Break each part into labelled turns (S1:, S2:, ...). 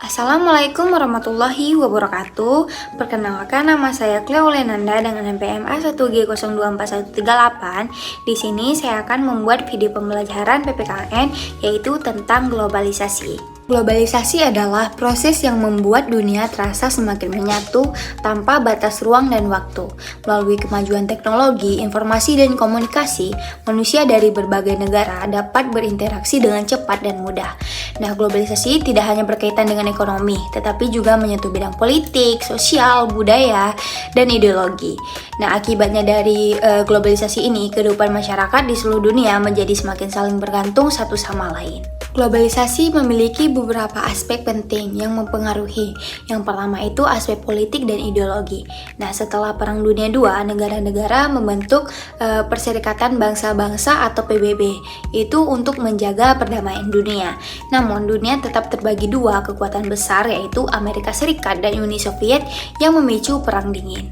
S1: Assalamualaikum warahmatullahi wabarakatuh. Perkenalkan, nama saya Cleo Lenanda dengan NPM A1G024138. Di sini saya akan membuat video pembelajaran PPKN yaitu tentang globalisasi. Globalisasi adalah proses yang membuat dunia terasa semakin menyatu tanpa batas ruang dan waktu. Melalui kemajuan teknologi, informasi, dan komunikasi, manusia dari berbagai negara dapat berinteraksi dengan cepat dan mudah. Nah, globalisasi tidak hanya berkaitan dengan ekonomi, tetapi juga menyentuh bidang politik, sosial, budaya, dan ideologi. Nah, akibatnya dari globalisasi ini, kehidupan masyarakat di seluruh dunia menjadi semakin saling bergantung satu sama lain. Globalisasi memiliki beberapa aspek penting yang mempengaruhi. Yang pertama itu aspek politik dan ideologi. Nah, setelah Perang Dunia II, negara-negara membentuk Perserikatan Bangsa-Bangsa atau PBB, itu untuk menjaga perdamaian dunia. Namun, dunia tetap terbagi dua kekuatan besar, yaitu Amerika Serikat dan Uni Soviet yang memicu Perang Dingin.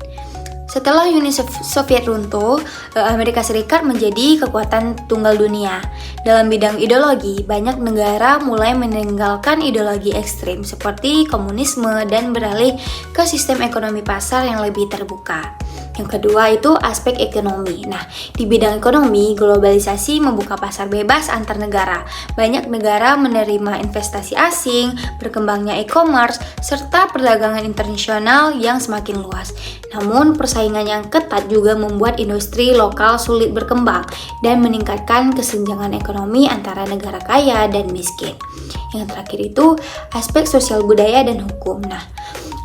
S1: Setelah Uni Soviet runtuh, Amerika Serikat menjadi kekuatan tunggal dunia. Dalam bidang ideologi, banyak negara mulai meninggalkan ideologi ekstrim seperti komunisme dan beralih ke sistem ekonomi pasar yang lebih terbuka. Yang kedua itu aspek ekonomi. Nah, di bidang ekonomi, globalisasi membuka pasar bebas antar negara. Banyak negara menerima investasi asing, berkembangnya e-commerce, serta perdagangan internasional yang semakin luas. Namun, persaingan yang ketat juga membuat industri lokal sulit berkembang dan meningkatkan kesenjangan ekonomi antara negara kaya dan miskin. Yang terakhir itu aspek sosial budaya dan hukum. Nah,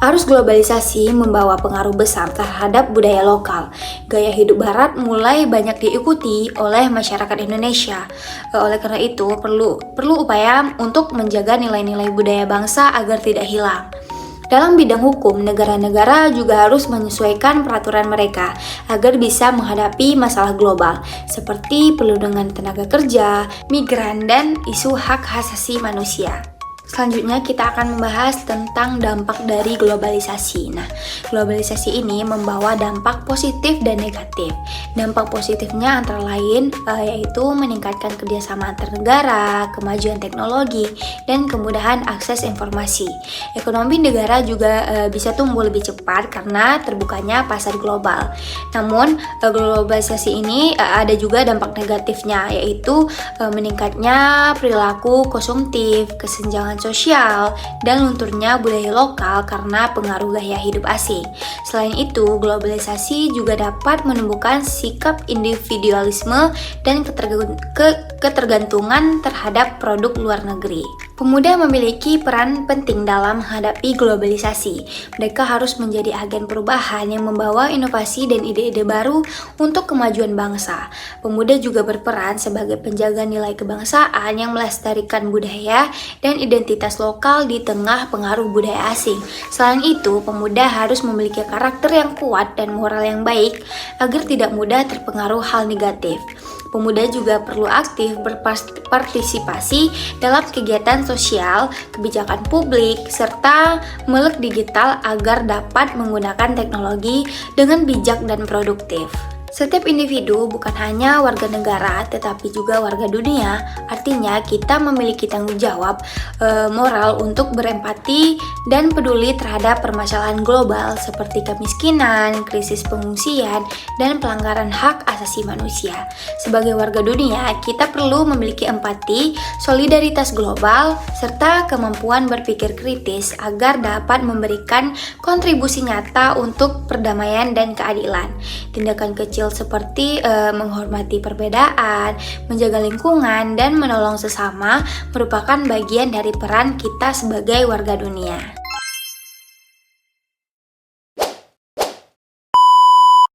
S1: arus globalisasi membawa pengaruh besar terhadap budaya lokal. Gaya hidup barat mulai banyak diikuti oleh masyarakat Indonesia. Oleh karena itu, perlu upaya untuk menjaga nilai-nilai budaya bangsa agar tidak hilang. Dalam bidang hukum, negara-negara juga harus menyesuaikan peraturan mereka agar bisa menghadapi masalah global seperti perlindungan tenaga kerja, migran, dan isu hak asasi manusia. Selanjutnya kita akan membahas tentang dampak dari globalisasi. Nah, globalisasi ini membawa dampak positif dan negatif. Dampak positifnya antara lain yaitu meningkatkan kerjasama antar negara, kemajuan teknologi, dan kemudahan akses informasi. Ekonomi negara juga bisa tumbuh lebih cepat karena terbukanya pasar global. Namun, globalisasi ini ada juga dampak negatifnya, yaitu meningkatnya perilaku konsumtif, kesenjangan sosial, dan lunturnya budaya lokal karena pengaruh gaya hidup asing. Selain itu, globalisasi juga dapat menumbuhkan sikap individualisme dan ketergantungan terhadap produk luar negeri. Pemuda memiliki peran penting dalam menghadapi globalisasi. Mereka harus menjadi agen perubahan yang membawa inovasi dan ide-ide baru untuk kemajuan bangsa. Pemuda juga berperan sebagai penjaga nilai kebangsaan yang melestarikan budaya dan identitas lokal di tengah pengaruh budaya asing. Selain itu, pemuda harus memiliki karakter yang kuat dan moral yang baik agar tidak mudah terpengaruh hal negatif. Pemuda juga perlu aktif berpartisipasi dalam kegiatan sosial, kebijakan publik, serta melek digital agar dapat menggunakan teknologi dengan bijak dan produktif. Setiap individu bukan hanya warga negara, tetapi juga warga dunia. Artinya, kita memiliki tanggung jawab moral untuk berempati dan peduli terhadap permasalahan global seperti kemiskinan, krisis pengungsian, dan pelanggaran hak asasi manusia. Sebagai warga dunia, kita perlu memiliki empati, solidaritas global, serta kemampuan berpikir kritis agar dapat memberikan kontribusi nyata untuk perdamaian dan keadilan. Tindakan kecil seperti menghormati perbedaan, menjaga lingkungan, dan menolong sesama merupakan bagian dari peran kita sebagai warga dunia.